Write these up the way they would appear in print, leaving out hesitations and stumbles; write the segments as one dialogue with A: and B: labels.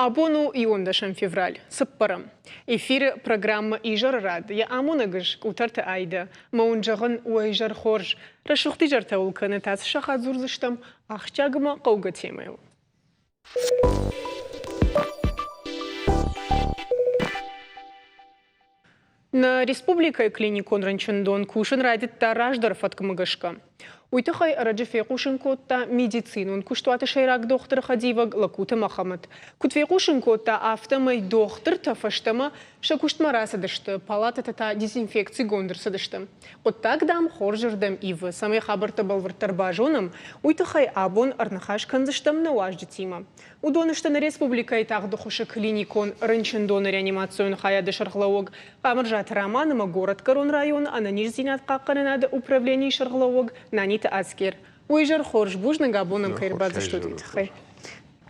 A: Абону и 10 февраль. Сыппарым. Эфир программа «Ижар рад». Я амунагыш утарта айда. Маунжагын уайжар хорж. Рашухти жарта улканы тас шахат зурзыштам. Ахчагыма қауға темейл. На республика клиникон ранчындон кушын радит тараждар фаткамагашка. Уйтахай раджефекушин котта медицинун куштуаты шайрак доктор Хадиваг лакута Махамад. Кутфекушин котта автомай доктор тафаштама шакуштмара садышты, палата тата дезинфекции гондыр садышты. Оттак дам хоржырдам ивы, самай хабарта балвартар бажоном, уйтахай абон арнахаш канзыштам на важды тима. Удонышта на республика и так дохуша клиникон ранчындон реанимацион хаяды шарглауг, камаржат романома город Корон район, а на нижзинат каканы надо управление шарглауг, на нит аскер. Уйжар хорж бужны габоном кайрбазы что тут хай.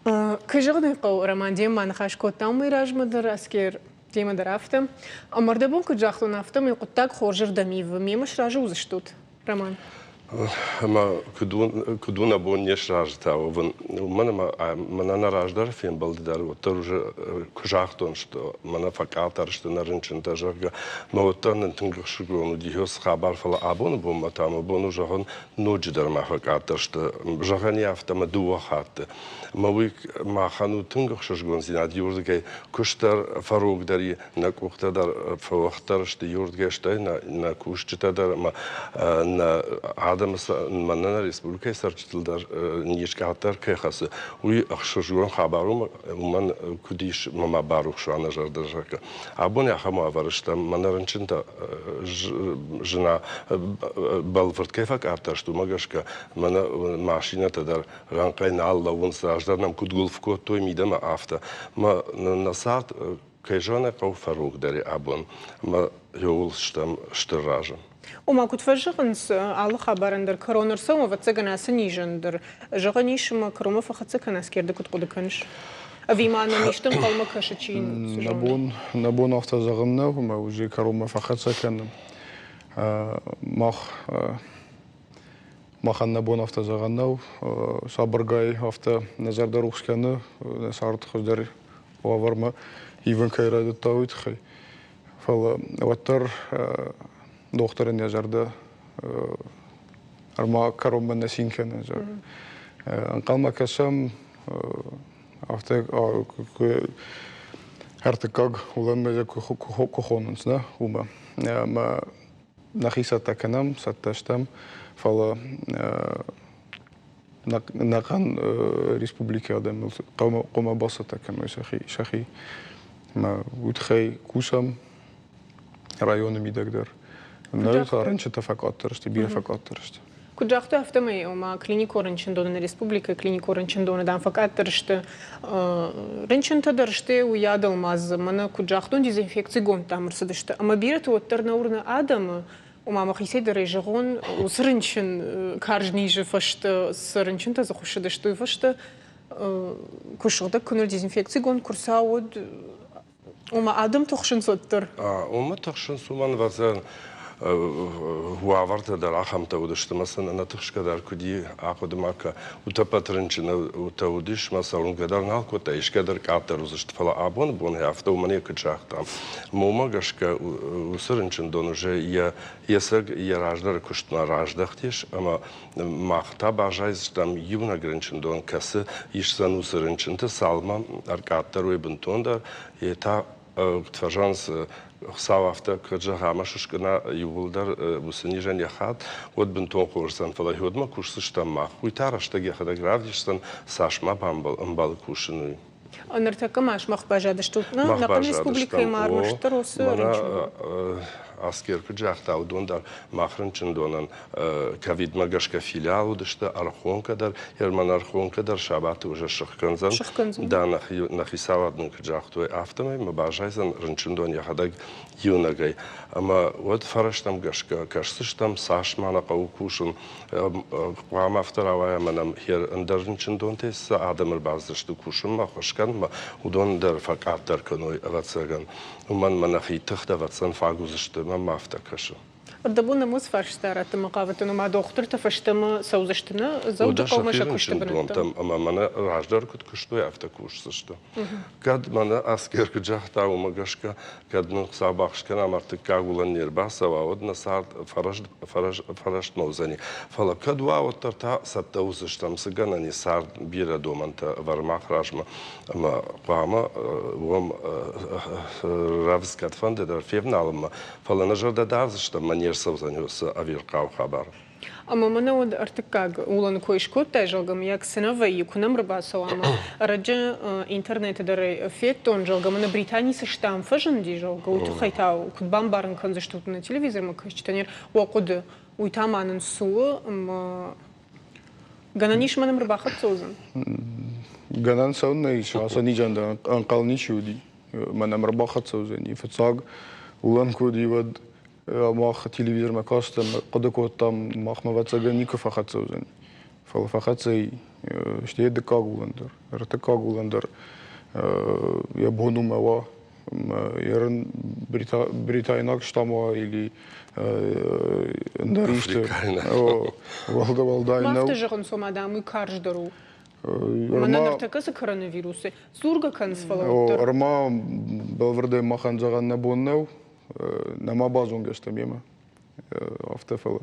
A: Каждый кол роман дема нахаш котам и ражмадар аскер дема дарафтам. А мордабон куджахту нафтам и коттак хоржер дамив мемаш ражу за что роман.
B: Ама кудуна бон не шражта, вон мана на раждар фин балдар, вот тоже кужахтон, что мана факатар, что на рынчен тажарга, но вот там тынгах шугону дихос хабар фала абон бом матам бон уже он нодждар махакатар, что жагани автома дуахат, мавик махану тынгах шугон зинад юрдгай куштар фарук дари на кухтадар фавахтар, что юрдгай штай на кушчатадар на манана республика сарчтылдар нишкатар кехасы уй ахшужгон хабарум ман кудиш мама барух шана жардажака абоне хама варышта манарынчында жена балварт кефак артар что магашка мана машина тадар ранкайна алла вон сраждарнам кудгулфко той мидама авто ма на сарт кайжана кауфарук дари абон ма ёл штам штыража.
A: وما كنت فجأنس على خبرندر كورونا رسوم وفتسجنا سنيجندر جغنيش ما كروما فختسكنا سكيرد كنت قدكنش أبي ما أنا ميشتم قلما كشتين
C: نبون أفتا زغنا وما وجي كروما فختسكنا ما خن نبون أفتا زغنا صبرجاي أفتا نظر دروخ كنا نصارت خدر وورما يفن كيراد التاويت خي فلا وتر دكتور نجارده أرما كروم نسين كنا جار أنقل ما كسم أفتك هرتكاغ ولما جا كخوننس نه وما ما نخيسة تكنم ستشتم فلا نقن ريسبوبليكا دم قوم بسطة كم شخي ما وتخي كوسم رايون ميدقدر نريد раньше факторist, бир факторist.
A: Куджахту автомей, ума клинику ранчендона на республика, клинику ранчендона дан факторist. Ранчентадарште уядал маз, мана куджахту дезинфекции гон там рсадышты. Ама бирет вот тернаурна адам, ума махисе дережагон, усрынчен каржни же фашт срынчента захушадышты фашт кушалда кунул дезинфекции гон курсауд. Ума адам тохшин соттер.
B: Ума тохшин суман вазан وعورت در آخام تودشت مثلا نتخش کدار کدی آخود ماکا وتپاترنچن وتودش مثلا کدار نال کتایش کدار کاتر روزشت فلا آبون بون هفته ومنی کجاختم موما گشک وسرنچن دونجه یا سگ یا راجدار کشتنا راجدختیش اما ماختا باجایستم یونا گرنچن دون کسی یشتن وسرنچن تسالما ارکاتر ویبنتون در تا تفرجانس خساوافتا كجها مششكنا يولدر بسنيجان يخات ود بنتون كورسان فلا يودما كورسش تما ويتارش تجي خدا جرافيشتن ساشما بامبال كوشنوي
A: نرتكم ماش مخبجة دشتوتنا نقل ريسبوبليكا مارمش تروس
B: asker kujahta udondar mahrınçın donan kavid magashka filial udışta arxon kadar yerman arxon kadar şabatı uja şıxkınzan da nahisaladın kujahtu aftamay mabajayzan rınçın don yahadag yunagay ama od farashtam gashka karsıştam saşmana qawkuşun qam aftaravaya manam her andarınçın don tes adamır bazdıştı kuşun ma xoşkan ma udondar faqattar konoy avatsagan uman manahi tıxta vatsan faguzıştı ما افتكرش
A: Ардабуна мус фарштарат мaqavatını ma doktor tafaştımı savzıştını zavda kalmaşa kuştu
B: Там, мана раждар кут куштуя автокушсышты. Кад мана аскер кыжахта умагашка, кад ну сабахшка намарты кагулан нербасава, одна сарт фарашт маузани. Фала кад вот тарта сатта узыштам сыгана не сарт бира доманта вармах ражма, ама қама уам равскат фанде дар февналма. Фала нажарда дарзыштам манер савзаниоса авиркау хабар.
A: Ama mana o artık kag ulan koyuşkot da jalgam yak sınava yukunam rıbasa ama aracı internette dare fetton jalgam na Britaniya sıçtam fajın di jalga utu hayta kudban barın kanzıştut na televizor ma kaçtanır o kudu uytamanın suğu ama gananiş manam rıbahat sozun.
C: Ganan saun ne iş asani janda anqalni şudi manam rabahat sozani fatsag ulan kodi vad ماخ تلفزيون مكاستم قد كوتام ماخ ما بتسجنيك فقط سوزن فقط زي شتيد كاغولندر رتكاغولندر يبونو موا يرن بريتايناك شتاموا или ندريشته والداينو
A: Мафтажын сомадамы карждару. Мананар такасы коронавирусы. Зурга канцфалауттар.
C: Арма белверде махан жаган не боннау нама базон гештем ема автофала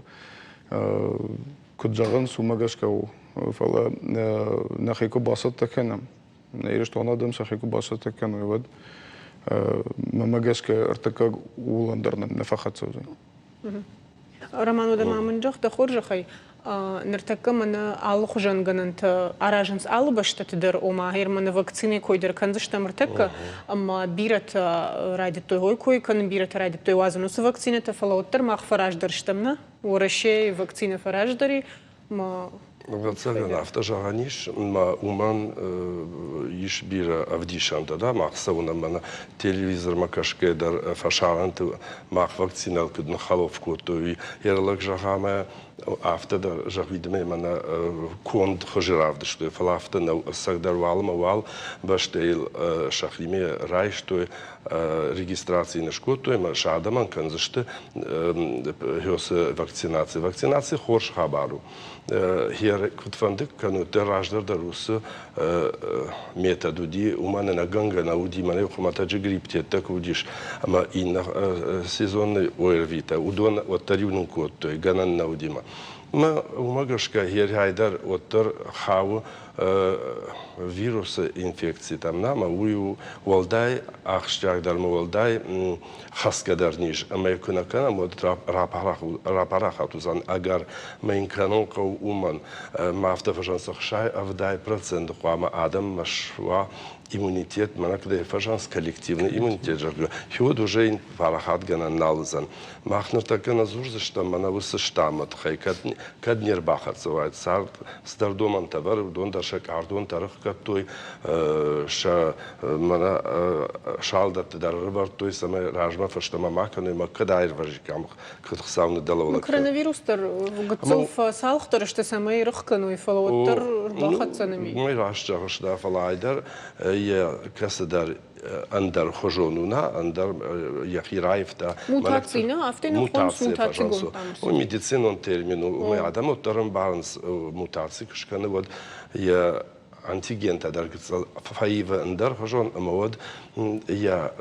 C: куджаган сумагашкау фала нахику басат такенам нейршту анадам сахику басат такену вад мамагашка артака уландарнам нафахат созен
A: Роман удамамынжах да хоржахай ныртакка мана алы хужангананта аражынс алы баштатыдыр ома хермана вакцины койдыр канзыштамыртакка amma бират райдит той гой кан бират райдит той вазынусы вакцината фалауттар махфараждыр штамна ураше вакцина фараждари ма
B: Вацаган автожаганиш ма уман иш бира авдишанда да махсауна мана телевизор макашке дар фашаранты мах вакцинал кудн халовку той ярлык жагама автода жагвидме мана конд хожиравды что фалафта на сагдар валма вал баштейл шахриме рай что регистрации на шкоту ма шадаман канзышты хёс вакцинации хорш хабару hier kutfandık kanu terajlar da Rusu metodu di umane na ganga na udi mane humatacı grip tette kudiş ama inna sezonlu oervita udon otarivnun kotto ganan na udima ma umagashka hier haydar otar havu вирусы инфекции там нама ую волдай ахштягдар волдай хаскадар ниш американа кана мод рапарах атузан агар мейнканон кау уман мафта фажансах шай авдай процент хуама адам машва иммунитет манакда фажанс коллективный иммунитет жарга хюд уже ин парахат гана налзан махнер такана зурза что мана высы штамат хай каднер бахат сувает сар стардоман табар дондар шак ардон тарых каттой ша мана шалдат дар рыбар той саме ражма фаштама маканы макадайр важикам кытхсавны далавла
A: коронавирустар гыцов салхтар что саме рыхкану и фалауттар бахатсанами
B: мы рашчагыш да фалайдар я касадар андер хожонуна андер яхираевта
A: мутацина автена хонс мутацигон
B: у медицинон термину мы адам оттарым барнс мутации кышканы вот я антиген тадар фаива андер хожон амод я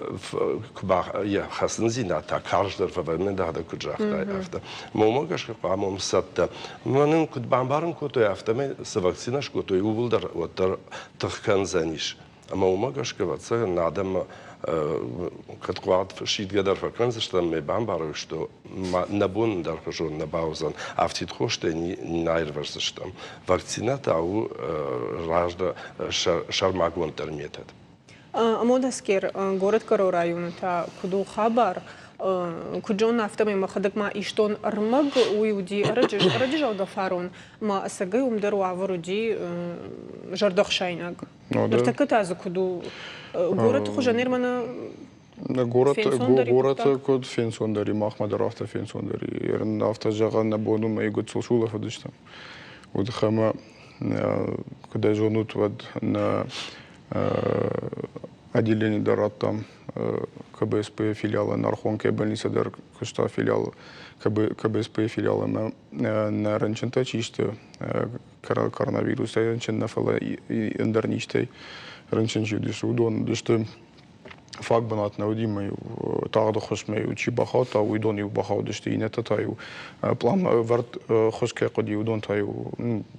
B: кбах я хасн зина та карждар фавмен да куджахта афта момогаш qamom satta манын кудбан барын кото афтаме с вакцинаш кото увулдар оттар тхкан заниш Ама умагашка ваца надам kad qvat shitgadar fakranz что me bambaroj что nabun dar khojun na bauzan aftit khoshte nairvers что vakcinata au rajda sharmagon termetet
A: Амодаскер город Каро района та куду хабар куджон автоме махадак ма иштон армаг уюди раджал гафарон ма асагай умдару авруди жардахшайнаг дартаката за куду город хужанермана
C: город код фенсондари махмадар авто фенсондари ерн авто жаган на бону мейгот сулшула фадышта вот хама когда жонут вот на отделение Дарат там КБСП филиала Нархонке больница Дар куста филиал КБСП филиал на ранчента чисто коронавирус ранчен на фала индерничтэй ранчен жудис удон дышты факт банат на удимой тагда хошмей учи бахата уидон ю бахау дышты инета таю план варт хошке коди удон таю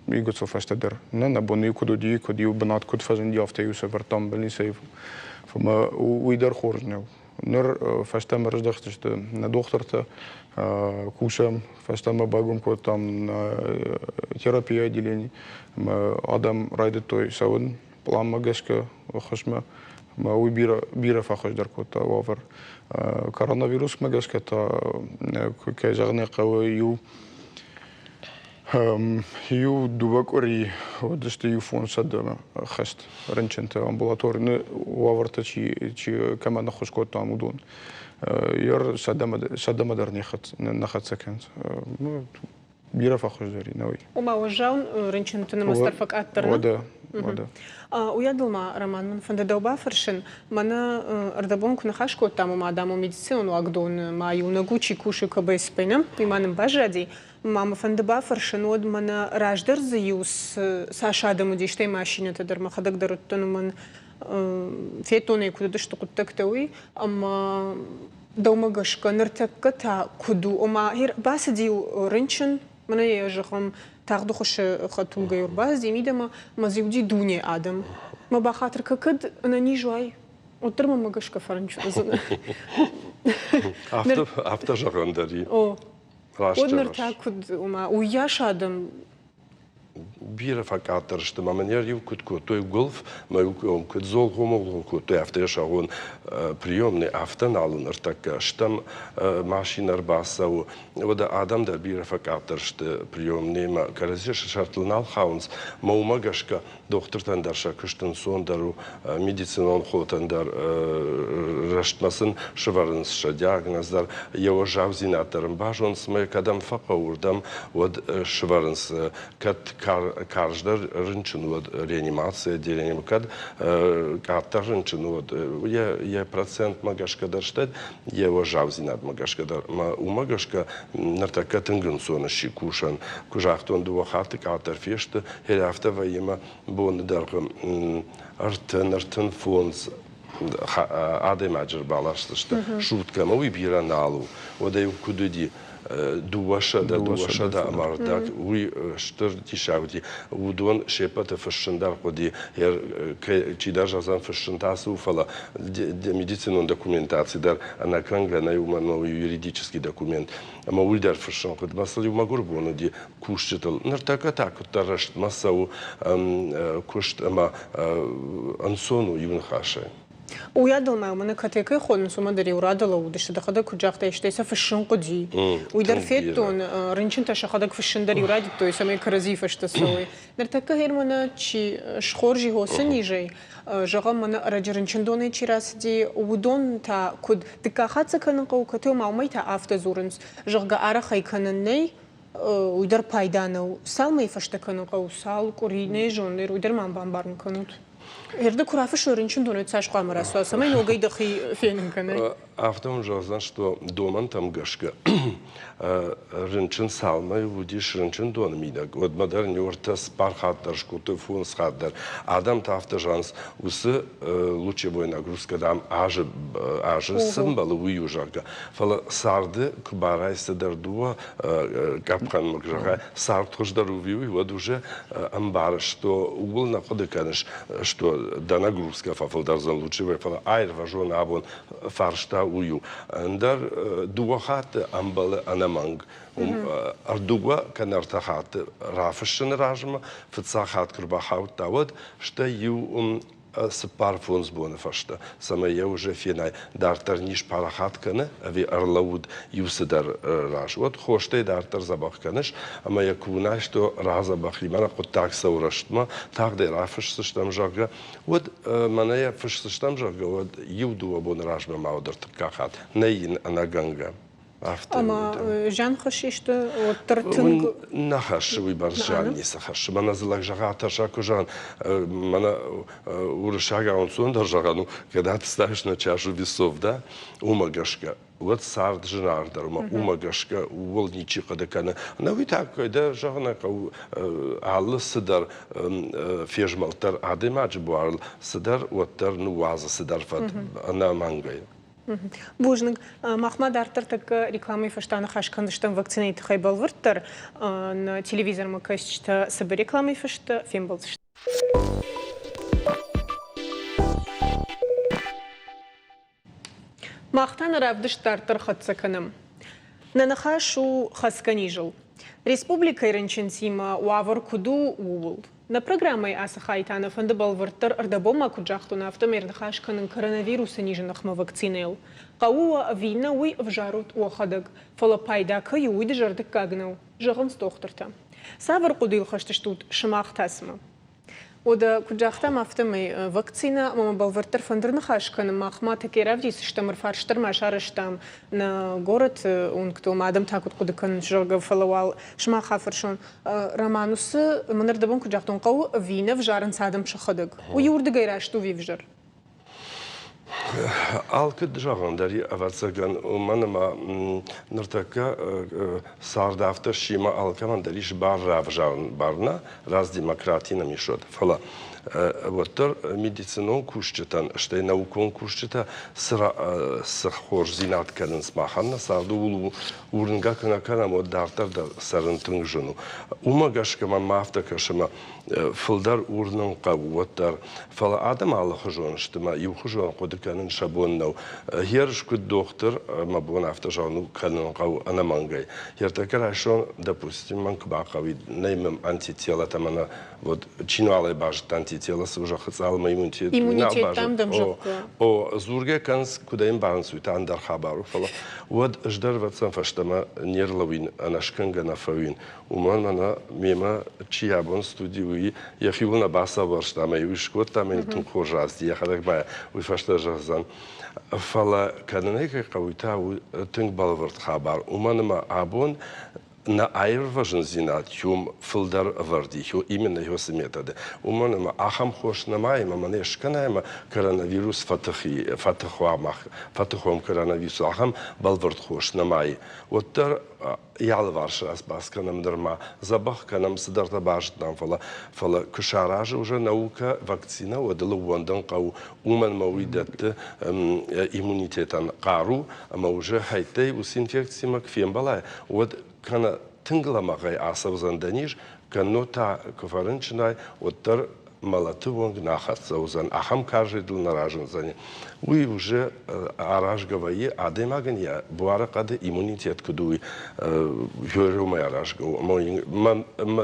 C: игоцо фастадер на бони коди банат код фазен диафте ю севертам бени сейф фма уидер хорнел нер фастам раздахтышты на докторта кушам фастам багум код там терапия отделений адам райдет той саун план магашка хошма ما هو بيرة فاخش در كوتا وافر كورونا ما جاش كتا كجغني قوي يو دوبك أوري ودشت يو فون صد خست رنشنت أمبولاتور وافرت شي كمان نخش كوتا مودون ير صد مدر نخت سكنت بيرة فاخش دري نوي
A: وما وجاون رنشنت نمسترفك أكتر
C: وده
A: Уядылма, Роман, мен фандадауба фаршин, мана ардабон кунахаш коттаму мадаму медицину агдон, маю нагучи куши КБСП-нам, иманым бажади, мама фандаба фаршин, од мана раждар заюс сашадаму диштай машина тадар махадак даруттану ман фетоне куда что куттактауи, ама даумагашка нартакка та куду, ама басадиу рынчин, мана ежахам تاخدو خوش خطول غير باز يميدا ما زيودي دوني آدم ما بخاطر ككد أنا نيجواي وترى ما جاش كفرنش أظن
B: أفتح جراندري
A: ودنر تاكد وما وياش آدم
B: بيرة فكاتر شتما منير يو كود توي غولف ما يو كود زول هومو كود توي أفتش أقول بريومني أفتن على نرتك شتم ماشين أربعة وده آدم در بيرة فكاتر شت بريومني ما كرزيش شرطلنا الخاونس ما هو ما جشك دكتور تندر شكشتن سون درو ميديسينون خوتن در رشت مثلا شوارنس شدياغنس در يو جاوزين أترم باجونس ما يقدم فقوردم ود شوارنس كت каждый рынчен вот реанимация отделение кад катар рынчен вот я процент магашка дарштед его жавзи над магашка дар у магашка нартака тенгенсона шикушан кужахтон ду хаты катар феште херафта ваема бон даргым артен фонс адемаджер балашты шутка мы выбираем налу вот и кудуди دواشا دا أمردك وي شتر تشاودي ودون شيبات فشندار قدي هر كيدار جزان فشنداسو فلا медицинон документации дар أنا كرنجا نيوم نو юридический документ أما ولدار فشن قد مثلا يوم قربونه دي كوشتل نرتاك تاكو ترشت مساو كوشت أما أنسونو يونخاشة
A: ويادلما من كاتيكي خون سوما دري ورادلا ودش دخدا كجاختا يشتيسا فشن قدي ويدار فيتون رنشن تشخدك فشن دري ورادي تو يسمي كرزي فشتسوي نرتاك هيرمنا تشي شخورجي هو سنيجي جغا من رجرنشن دوني تشراس دي ودون تا كود دكاخاتسا كنقو كتو ماومي تا افتا زورنس جغا ارخي كنني ويدار بايدانو سالمي فشتكنقو سال كوريني جونر ويدار مامبان بارن كنوت هرده كرافش ورنشن دونه تساش قامرا سواسا ما يوغي دخي فين كنه
B: автом жаздан что доман там гашка рынчын салмай вудиш рынчын дон мида вот модерн ортас пархаттар шкуты фун схаддар адам тафта жанс усы лучевой нагрузка дам аже символ уюжага фала сарды кубарайса дардуа капкан магжага сард хождар увиу и вот уже амбар что угол находы канеш что да нагрузка фафалдар зан лучевой фала айр важон абон фаршта уju. Dar duahat ambal anamang. Ардуга канартахат рафшен ражма, фцахат крбахаут тавод, что ю сапарфонс боны фашта. Сама я уже финай дартар ниш парахат кане, ави арлауд юсидар раж. Вот хоште дартар забах канеш, ама я кунай, что разабах римана кот так саурашма, так де рафш сштам жага. Вот маная фш сштам жага, вот юду абон ражма маудер такахат. Нейн анаганга.
A: أما جان خشيشته وترتنج
B: نخش ويبرجان نيسخش ما نزلك جغات شاكو جان مانا ورشاga он сон держану когда ты ставишь на чашу весов да умагашка вот сард жнардар умагашка волничи кадакана на вы так да жагна аллы сыдар фежмалтар адемач буар сыдар оттар нуаза сыдар фат она мангай
A: Бужник, Махмад Артер так рекламой фаштана хашкандыштан вакцинейт хайбалвырттар на телевизор макасчта сабы рекламой фашта фембалзышта. Махтан равдыштартар хатсаканам. Нанахашу хасканижил. Республика Иренченсима уавар куду уул. На программой Асахайтана фондабалвырттар ардабома куджахтуна автомердахашканын коронавируса ниженахма вакцинел. Қауа вина уй вжарут уахадыг. Фала пайдака юйды жардык кагнау. Жағын стохтырта. Савар кудил хаштыштут шымақтасыма. Ода куджахтам автомай вакцина мама балвырттар фондырнахашканы махма такеравдис штамыр фарштар машарыштам на город он кто мадам такут кудыкан жога фалавал шмахафаршон романусы манардабон куджахтон қау вина вжарын садам шахадыг. Уйурды гайрашту вивжар.
B: Алкы жағандари аватсаган маныма ныртака сардафтар шима алкамандариш бар равжан барна раз демократина мишот фала вот медицинон кушчатан что наукон кушчата сыра сахор зинат кадын смаханна сарду улу урынга канакана моддартар да сарынтын жыну умагашкама мафтакашыма фылдар урнын қауаттар фала адам аллахы жоныштыма юхы жон қодыканын шабоннау ерш күд доктор мабон автожану канын қау анамангай ертакар ашон допустим манкбақави неймем антитела тамана вот чинуалай бажт антитела уже хацалма
A: иммунитет там дамжакка
B: о зурге канс кудаим барнсуйта андар хабару фала вот ждар ватсан фаштама нерлавин анашканга нафавин умана мема чиябон студиуи яхивуна баса варштама юшкот там тун хожаз я хадак ба уй фашта жазан фала кананека кауита тынг балварт хабар уманама абон на айрважен зинат юм филдер варди именно его методы уманама ахам хош намай мамане шканаема коронавирус фатахом коронавирус ахам балварт хош намай оттар ялварш асбасканам дерма забах канам сдарта бажтан фала кушаража уже наука вакцина одала уандан қау уман мауидат иммунитетан қару ама уже хайтей ус инфекцияма кфембалай вот кана тыңгыламағай асабызан даниш канота кофарынчынай оттар малаты вонг нахатса узан ахам кажидыл наражен зане уй уже аражгавае адемаген я буара кады иммунитет кудуй жөрөмай аражга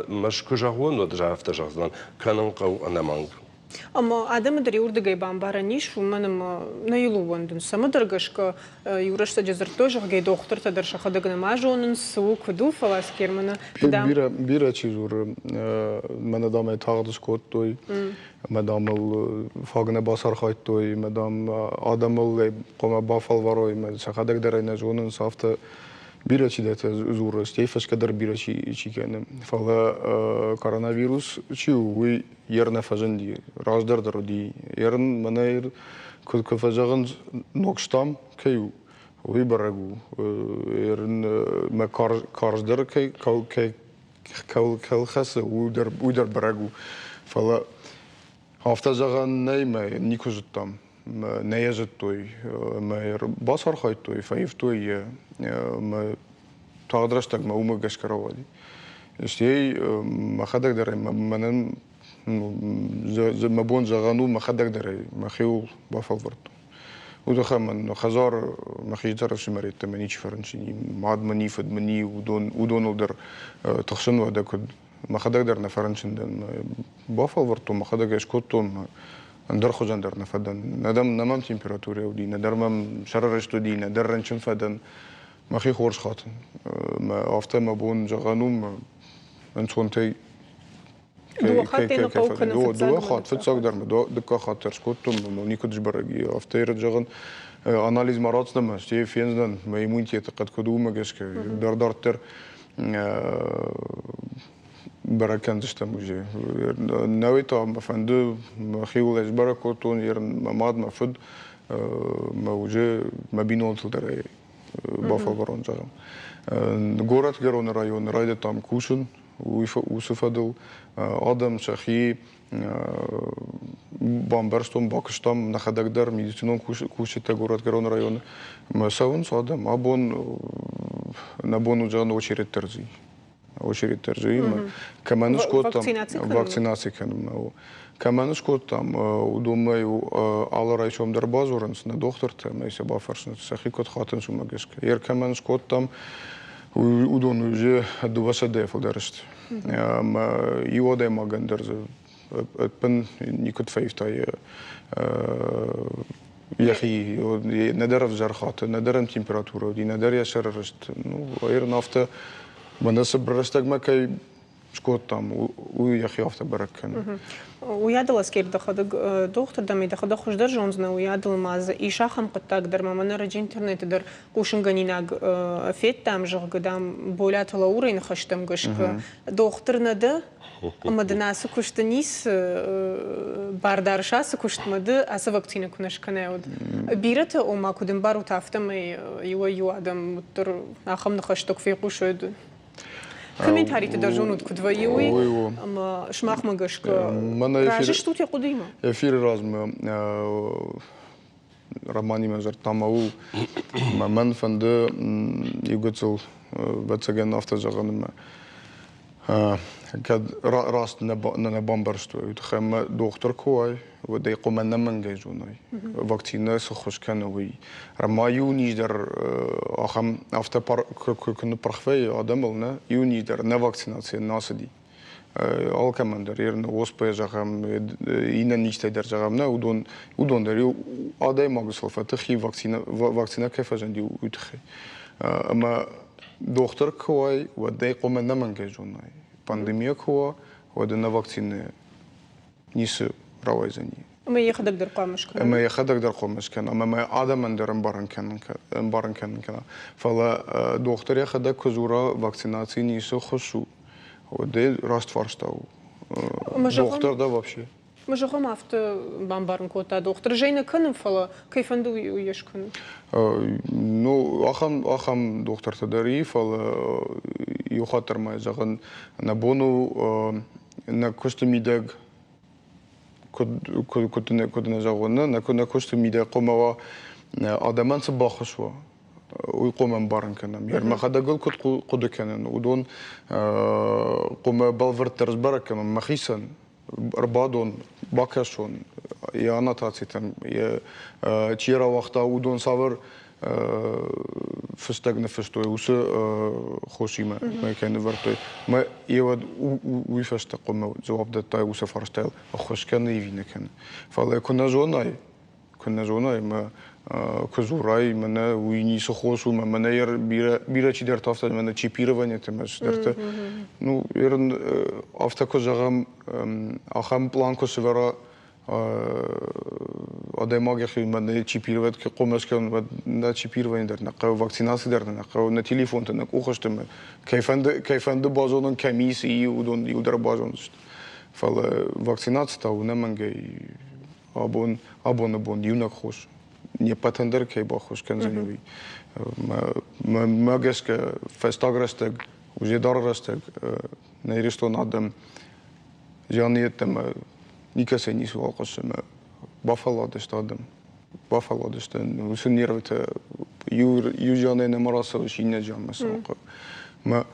B: машкужагон оджафта жаздан канын қау анаманг
A: Ама адамы дари урдыгай бамбараниш уманым наилу вандын самыдыргашка юрашта жазырто жағгай доктор тадар шахадыгна мажонын суу куду фалас кермана
C: бира чизур мана дамай тагдыс коттой мадамыл фагна басар хайттой мадам адамыл кома бафал варой шахадык дарайна жонын сафта бирачи дете зур стейфаш кадар бирачи чикене фала коронавирус чи уй ерна фаженди раздардыр ди ерн манайр кулкафажагын нокштам кей уй барагу ерн ма карздыр кей кал хаса уйдар барагу фала хафтажаган нейма никужуттам неяжет той майр басар хайтой фаив той ма тагдраш так ма умы гашкаровали стей махадак дарай манан мабон жагану махадак дарай махил бафалварт удахаман хазар махитар шимарит манич фаранчини мадмани фадмани удон удар тахшын вадак махадак дар на фаранчиндан бафалварту махадак эшкоттом ندر خودم در نفدن ندم نمام تمپراتوره ودی ندارم شرارش تو دی ندارن چون فدن ما خی خورش خاطن ما آفته ما بون جغانوم انسان تی
A: دوخاتين قوكن
C: دو خات فتساق در مدو دكا خاطر سكوتم مونيكو دجبرگي افتير جغن اناليز مرات دم شي فينزن ما يمونتي قد كدوم گسك دردرتر بركان تشتموجي نويتا مفندو مخيول اجبركوتون يرن مماد مفد موجه ما بينون تلدري بافا برون جغم город Герон район райде там кушен усуфадыл адам шахи бамберстон бакштам нахадагдар медицинон кушете город Герон район масаун садам абон набон уджан очередь терзи камануш кот там вакцинация кенм камануш кот там думаю алла райшом дар базурынс на докторте мейсе бафаршн сахи кот хатын сумагеск ер камануш кот там удон уже дуваса дефл дарст иоде магандерз пен никот фейфтай яхи надеров жархат надерем температура ди надер яшаррст ну ер нафта مناسب برستگ مکه شکوت تام و یخی آفت برکن.
A: ويادل اسكير دخل دكتور دمي دخل خوش در جونزنا ويادل ماز إيشا خم قطع قدر ما من رج إنترنت در قوشنغنيناغ فيت تام جغ قدام بولات لورين خشتم قشك دكتور نده أما دناس كشتنيس باردار شاس كشت مد أس وقتين كناش كناود بيرت أو ما كدم بارو تافتم يو آدم متر آخم نخشتك في قوشود комментарий ты даже он откуда воюй, ама шмах магашка. Кажешь, что тебе кудима?
C: Эфир разм романи мазар тамау, маман фанды югцел бацаген автозаганым. كاد راست ننا بامبرستو يتخم دكتور كواي ودي قمنا من جيجوناي وقتنا سخوش كانوي رما يوني در أخم أفتا كنا برخفي آدملنا يوني در نواكسيناتي ناسدي all كمان در يرن وسبي جاهم إينا نيشتي در جاهمنا ودون در آداي ماغسل فتخي واكسينا كيف جندي وتخي أما دكتور كواي ودي قمنا من جيجوناي пандемия кова ودنا вакцины نيس راويزني
A: ما يخدك در قامش كان
C: ما يخدك در قامش كان أما ما عادة من در مبارن كان فلا دكتور يخدك كزورا вакцинации نيسو خشوا ودي راست فارستاو دكتور ده вообще
A: ما جاهم عفت بامبارن كوتا دكتور جينا كنن فلا كيف ندو يشكن
C: ну ахам доктор тадari фала يخاطر ما زغن نبونو نكوستميدك كود نزغونا نكوستميدك قوموا آدمان سباخشوا ويقوم بارن كنام ير ما خدا قل كود قد كنن ودون قوم بالفرترز بركم مخيسن ربادون باكشون يا ناتاتيتم يا تشيرا وقتا ودون صبر فستقنا فستوي وس خوشيما ما كان فرتوي ما يود ويفستق ما جواب دتاي وس فرستيل خوش كان يفينا كان فلا كنا جوناي ما كزوراي منا ويني سخوسو منا ير بيرا چي در تافت منا чипирование темаш درته ну يرن автоко жагам ахам планко севера آدماغی خیلی من چیپیروت که قومش کن و چیپیروانی در نقه وакцинации در نقه و نتیلیفون تنک اوخشته من کیفنده بازون کمیسی و دون یودر بازونست فال وакцинация تا و نمانگی абон یونک خوش не патендер که با خوش کن زنیوی مگس که فستاگ رستگ و جدار رستگ نیرستون آدم جانیتم никогда не слышал, что Баффало дестадем, Баффало дестен, усунировать южные намарасы шиня джаммасока. ما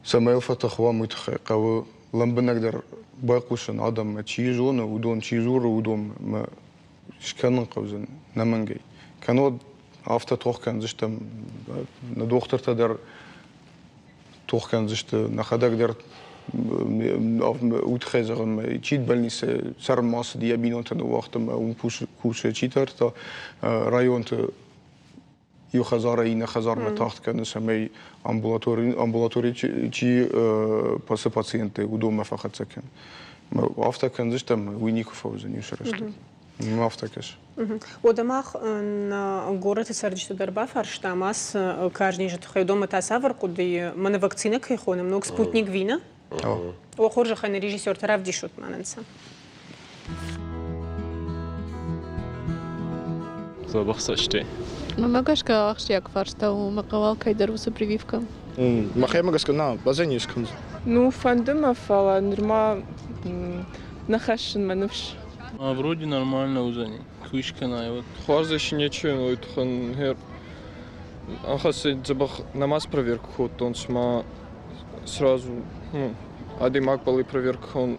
C: سمايل فتخوا متخيقة لم بنقدر باقوشن عدم ما تشيزون ودون تشيزور ودون ما شكان قوزن نمنجي كانوا عفت توخ كان زشتم ندوختر تدر توخ كان زشت نخدك در uitgeven, cheat balnis, sarmas die hebben niet aan de wacht, maar een koers cheater, dat rayon te یو خزاره این خزار متاخت کنه سمی امبولاتوری چی پس پاتسینت و دوم فقط سکن ما افتا کنزش تم وینیکو فوزن یوشرست ما افتا کش
A: ودماغ город сердечно دربا فرشته ماس каждый же تخيل дома تسافر قدي من вакцина كيخونم نوك سبوتنيك вина وخرج خان ريجيسور طرف دي شوت ماننسا
D: Забахсачте.
E: Мамагашка ахшяк фарстау мaqawal кайдаруса прививка.
F: Махаймагашка на базенишкан.
G: Ну, фандома фала, норма нахашин мануш.
D: А вроде нормально уже. Кучка на вот.
F: Хварзащи ничего, но это хан хер. Ахасы забах намаз проверку ход, он сма сразу, адимак балы проверка он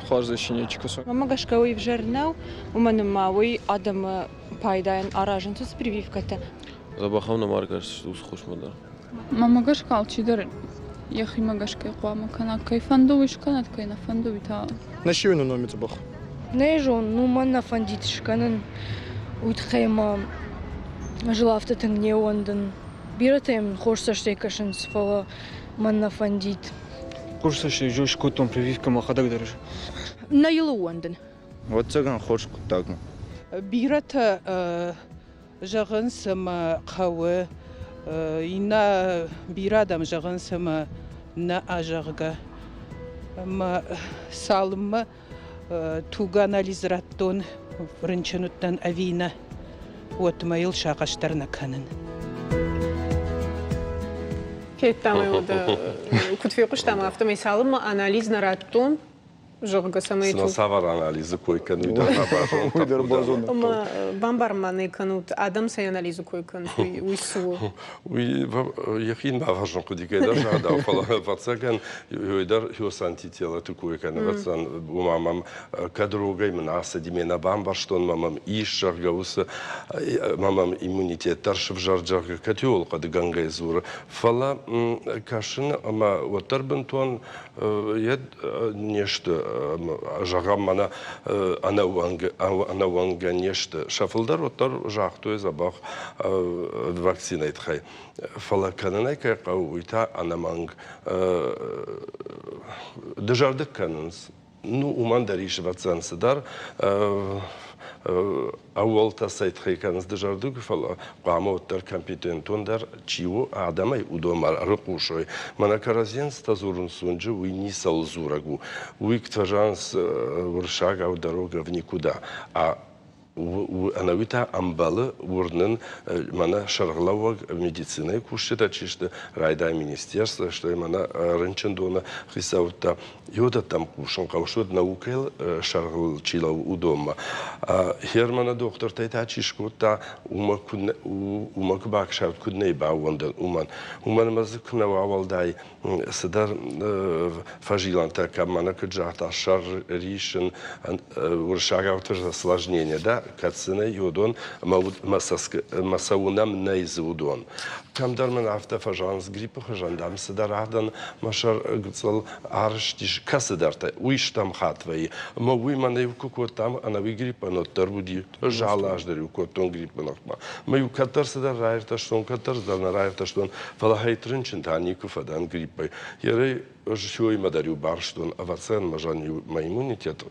F: хварзащи ничего.
H: Мамагашка уй вжернау, уманумауй адам пайдаен аражентус прививката.
I: Забахам на маркаш усхуш модар.
E: Мамагашка алчидар. Яхи магашка qwama kana kayfandovish kanat kayna fandovita.
F: На шивину номер забах.
J: Нейжон, ну манна фандитшканын уйтхема желафтатын не ондын. Биратем хорсаштейкашын сфала манна фандит.
F: Курсаши жош котом прививка махадаг дарыш.
H: На юлу ондын.
F: Вот цаган хош кутагна.
K: Бирата жағын сама қауы, ина бирадам жағын сама на ажағға. Салымы туга анализраттон рынчынуттан авина отмайыл шағаштарына канын.
A: كيتامي ودا كنت في قش تامي أفتح مثال ما أناليز نراتون جوجا سميتو
B: سافر أناليز كوي كانوا يدير بازون
A: ما بامبر ما نيكانوت آدم سي أناليز كوي كان ويسو
B: يخين ما فاجن قدي كده جادا فلا فاتسكن يقدر هو سانتي تيلا تكوي كان فاتسان ومامم كدرو جاي من عصدي من بامبر شتون مامم إيش جوس مامم إيمونيتيت ترشف جرجر كتيول قد جنجي زور فلا كاشن أما وتربنتون يد نيشت жағам мана анауанга нешті шафылдар оттар жақтуы забақ вакцина етхай. Фала кананай кайқа уйта анаманг дыжардық каныныз. Ну, уман дариш вакцинасыдар أول تصيد خيكانز دجاردوك فلا قاموا تر كمبيوتر در چيو آدمای ودومار رقوشوي منا كرازين ستزورن سونجو وينيسال زورغو ويكتفجانس ورشاق أو دروغ в никуда أنا ويتا أمبالة ورنن منا شرغلاوغ медицины кушета чиште райда министерство что мана рынчендона хисаута йода там кушан каушот наукел шаргл чилау удома хермана доктор тайта чишкота умак бакшат кудней баунден уман мазыкна вавалдай садар фажилан така мана кджата шар ришен уршагаутер осложнение да кацина йодон масаунам нейзудон там дарман афта фажанс гриппа хажандам садарадан машар гцал арштиш касадарта уиш там хатвай ма уй мана юко там ана ви гриппа но тарбуди жалаш дарю котон гриппа нахма ма ю катар садар райрта штон катар зана райрта штон фала хайтрынчин тани куфадан гриппа яре Жой мадарю барштон авацен мажан маймунитет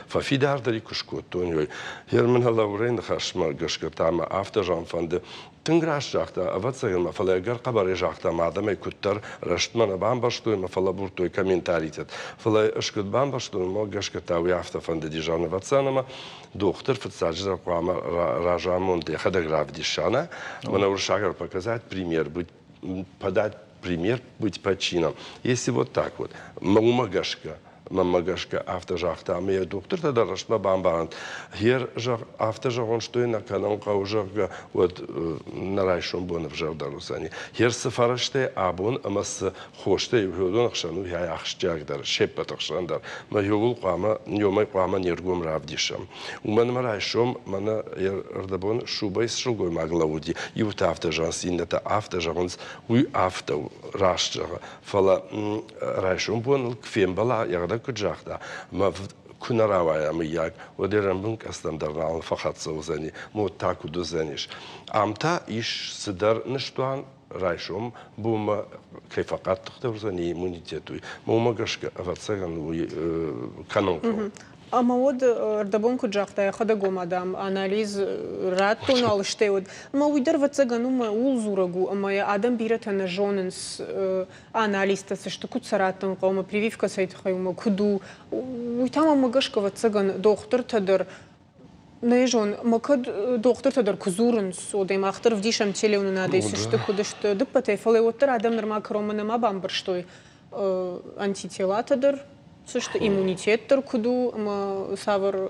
B: фафидар дари кушкотон Herman Laureen хашма гашкатама автожан фанде тинграшахта авацен мафала гар қабаре жахта мадаме куттар раштмана бамбаштой мафала буртой комментаритет фала ашкат бамбаштой мо гашкатауи автофанде дижан аваценама доктор фацаджа қама ражамон де хадаграв дишана мана уршагар показать пример быть подать пример быть почином. Если вот так вот, мамагашка автожахта, а я доктор тогда рашма бамбант. Хер жах автожах он что и на канал каужага вот на райшом бонов жардарусани. Хер сафараште абон амас хоште юдон ахшану я ахштягдар шеппат ахшандар. Ма югул қама ньомай қама нергом равдишам. Уман марайшом мана ердабон шубай шугой маглауди. Ют автожан синната автожанс уй авто рашчага. Фала райшом бон кфембала ягда куджахта. Ма كنا روايا مياك وديرن بنك استندرنا على فقط سوزني مو تاكو دوزنيش عمتا إيش صدر نشتوان رايشوم بوما كيف قد تختار زني مونيتيتوي موما قشك أفتسجن وي كانون
A: Ama od rdabon kucakta ya kada gomadam analiz ratton alıştayod. Ama uydar vatsaganuma ulzuragu ama ya adam biratana jonens analista se što kutsaratan qawma прививка saytxayuma kudu uytama magashka vatsagan doktor tadar Nejžon, makad doktor tadar kuzurns odem axtar vdisham televnu nadejsi što kudashta dipatay falay otar adam nirma karomana ma bambarštoj антитела tadar Сышты иммунитеттер куду, савар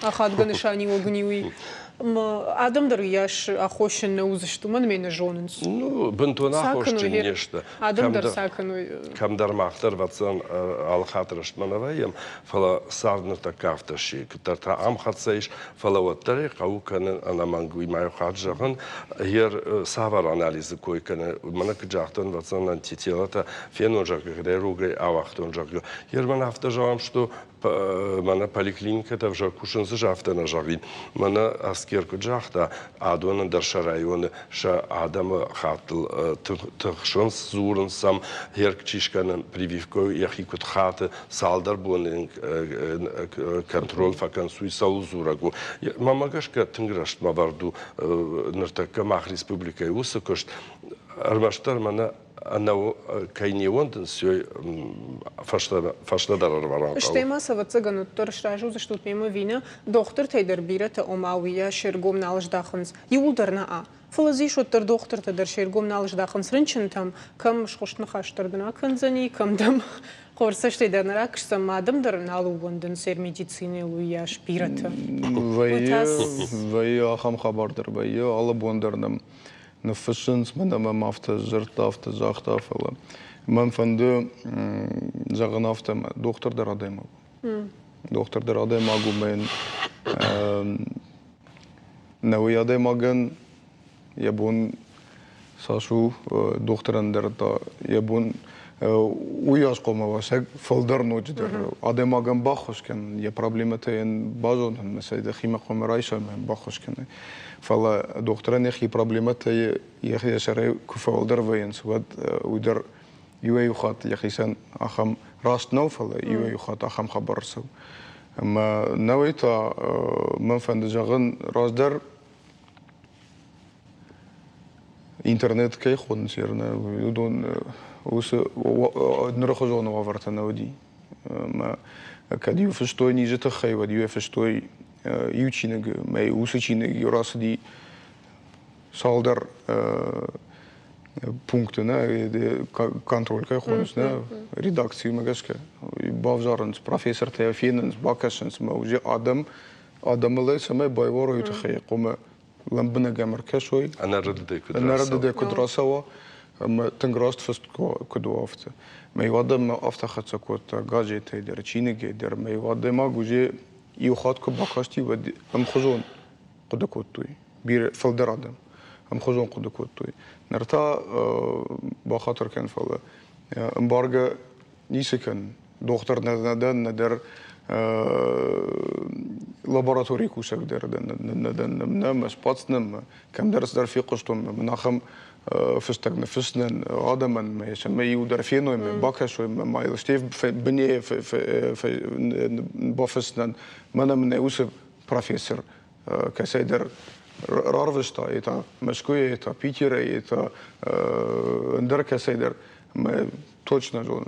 A: ахадганышани огнивый. Адамдар яш ахошен на узышту, ман мене жонынс.
B: Ну, бентуна ахошен нешта.
A: Адамдар сакану.
B: Камдар махтар ватсан алхатрашт манаваем, фала сарнер такафташи, катарта амхатсайш, фала ваттари, каукан анамангуй маю хаджаган, хер савар анализы койканы, манак джахтан ватсан антителата, феножак, греругай авахтон жагы. Хер ман автожавам, что мана поликлиника вже кушензы жафта на жагин. Мана аскерку жахта адуан дарша районы ша адам хатл тхшонс зурн сам херкчишкан прививку яхикут хаты салдар бунин контроль факан суисал зурагу. Мамагашка тинграшт маварду ныртака мах республика усакошт армаштар мана أنه كاين يوندن سوي فاشنا درر وران.
A: Штема са вацаган оттор шражу заштут мема вина доктор тайдар бирата омауия шергом налыш дахынс юлдарна а. Фалазиш оттор доктор тайдар шергом налыш дахынс рынчын там кам шхоштны хаштырдына канзани кам дам Корсаш тайдар наракшсам мадамдар налу вондын сер медицины луяш бирата.
C: Вайя ахам хабардар вайя алып вондарным نفسنس من أمام أفتا زرت أفتا زاخت أفلا من فندو زغن أفتا دكتور در عدم دكتور در عدم أقول من نوي عدم أجن يبون ساسو دكتور أندر تا يبون وياش قوم واسق فلدر نوجدر عدم أجن باخش كان يا проблематين بازون مثلا خيمة قوم رايشة من باخش كان فلا دكتور نخي проблемات يخي شرعي كفولدر وينس ود ودر يوي خات يخي سن أخم راست نو فلا يوي خات أخم خبر سو ما نويتا من فند جاغن راسدر إنترنت كي خون سيرنا يدون وس نرخزون وفرتنا ودي ما كديو فشتوي نيجت خي وديو فشتوي يوتشينج ما يوسشينج يراسدي صالدر пунктына контроль кай хонусна редакция магашка бавжарынс профессор Теофиненс бакашынс ма уже адамлы саме байвору ютхай кома ламбына гамаркашой
B: أنا
C: ردد كدراسوا ما تنقراست فست كدوافت ما يوضع ما أفتخت سكوت جاجي تيدر تشيني جدر ما يوضع ما جوجي يوخات كباكاستي ود أم خزون قد كوتوي بير فلدر عدم أم خزون قد كوتوي نرتا بخاطر كان فلا امبارجا نيسكن دكتور ندر لابوراتوري كوشك ندر ما سباتنم كم درس در في قشتم مناخم فستق نفسنا عدما ما يسمى يودر فينو من باكش وما يلشتيف بنيه في بافسنا منا من يوسف بروفيسور كسيدر رارفشتا يتا مشكوية يتا بيتر يتا ندر كسيدر ما точно جون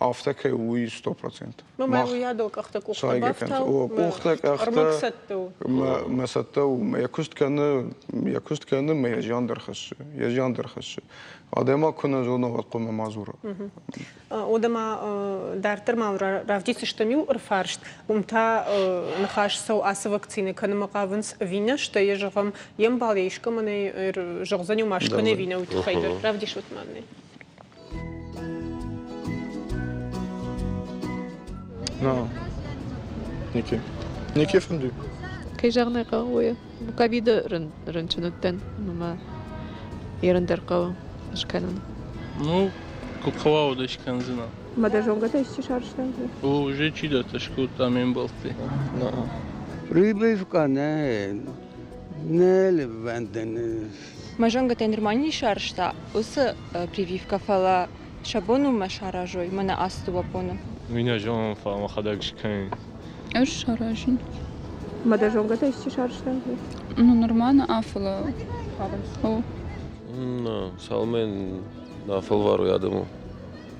C: أفتك وي 100%.
A: ما ويادلك أختك أختك
C: ما ستو ما يكشت كان ما يجان درخش آدم كنا جونا وقوم معذورة.
A: ودما دارتر ما رافديت شتميو رفارشت ومتا نخاش سو أس وакцины كان مقابنس فينا شتى يجهم يمباليش كمان جغزانيو ماش كنا فينا وتخيل رافديش وتماني.
C: نعم. نيكي فندق.
E: كي جاغنا قوية مكابيد رنشنوتن نما يرندر قوة إيش كانن؟
D: Ну, кукова удачка нзина.
G: Мада жонгата исчи шарштан.
D: Уже чида ташкут тамин болти.
L: Прививка не левенден.
H: Мажонгата нормальни шаршта. Усы прививка фала шабону машаражой. Мана астува пону.
D: Меня жон фама хадагшкайн.
E: Эш шаражин.
G: Мада жонгата исчи шарштан.
E: Ну, нормально, афала. О.
I: Ну, салмен на фалвару ядаму.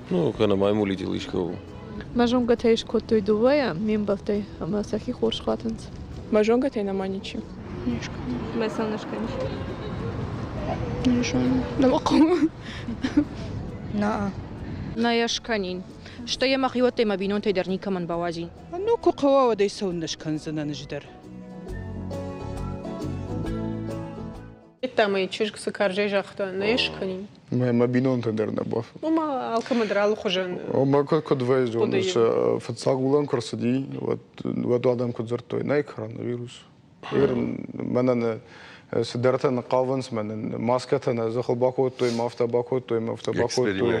I: Ну, кана маймули дилишкову.
G: Мажонгата иш котуй дувая, мин балтай, ама сахи хорш хатанц. Мажонгата на маничи. Месалнашканич.
E: Нежон. Намаком.
J: نعم
H: نايشكانين. Что я махи вот тема бинон той дерника ман бавазин.
K: Ну, кукава водай сауннаш канзана наждар.
A: Там и чешка сакаржей жахта наешканин.
C: ما بينون تدرنا باف
A: وما الكمدرال خجن.
C: وما كنت فايز جونش في الصاغولان كرسدي ودو عدم كنت زرتوي ناي كورونا غير من سدرتنا قافنس من ماسكتنا زخل باكوتوي مافتا باكوتوي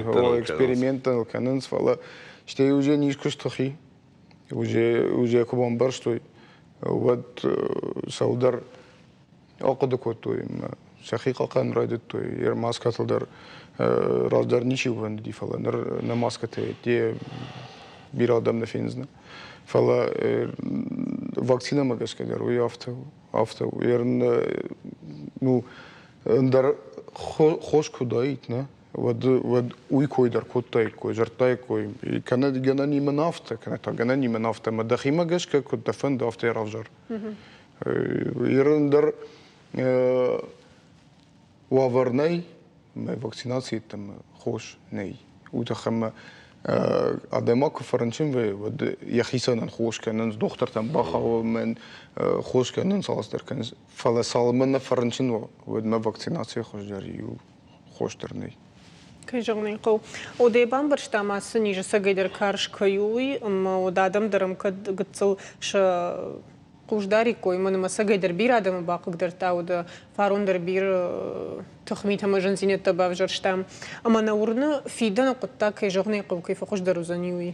C: هو экспериментал каненс фала شتي уже нишкуш тохи уже кубан барштои вот саудар أقدكوتوي شقيقة كان رادتوي ير ماسكتل در رادر نيشيو وندي فلا نر ماسكته دي بيرادم نفينزنا فلا vakcina mı gaskeder o hafta yarın nu ndar hoş kudayit ne vad uykoydar kutay jartay koy kana gana nimen hafta kana ta gana nimen hafta ma dakhima gaska kut fend hafta yaravjar yarın dar wavarnay ma vaksinasiya tam hoş ney utakhma آدم‌ها که فرانسیم و یخیسان خوش کنن دختر تام باخو من خوش کنن ساز در کنن فلا سالمن فرانسین و ما واکسیناسیون خوش داری و خوش درنی.
A: كيجغني قو وديبان برشتا ما سنيج سجدر كارش كيوي أما ودادم درم قد ش قوشداري كوي من ما سجدر بير آدم باق قدر تاود فارون در بير تخميت هم جنسينة تباف جرشتام أما نورنا فيدنا قطع كيجغني قو كيف خوش دروزانيوي.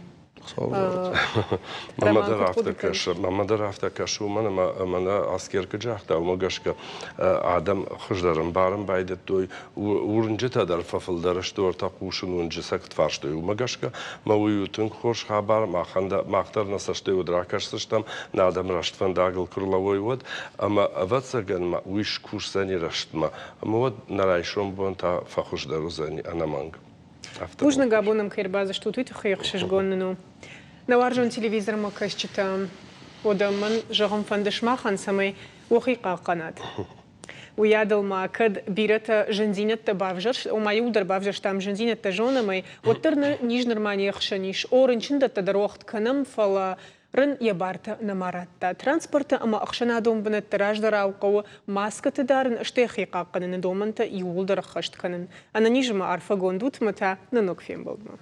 B: ماما درافته كشو من عسكر كجاحته ومجشك عدم خجدرن بارم بعيد توي ورنجت هذا الفصل درش دور تقوشن ونجسك تفرشتوي ومجشك ما ويوتن خوش خبر ما خندا ما اختار نسشتوي ودراكش سشتم نادم رشت فن داغل كرلاوي ود أما أفتسجن ما ويش كوش ثاني رشت ما أما ود نرايشون بونتا فخش دروزاني أنا مانج.
A: Можно габоном кирбаза что тут хейхшиш гонну. На варжон телевизор макашчита. Одаман жагам фандешмахан самой وخيقة قناة. ويادل ما كد بيرتا جنزينة تبافجرش وما يودر بافجرش تام جنزينة تجونا ماي وترنا نيجنر ماني خشنيش أورنشندا تدروخت كنم فلا رن يبارتا نمارتا ترانسبورتا أما أخشنا دوم بنت تراج دراوقو ماسكة تدارن اشتيخيقا قنن دومنتا يولدر خشت كنن أنا نيجما عارفة قندوت متى ننوك فين بلدنا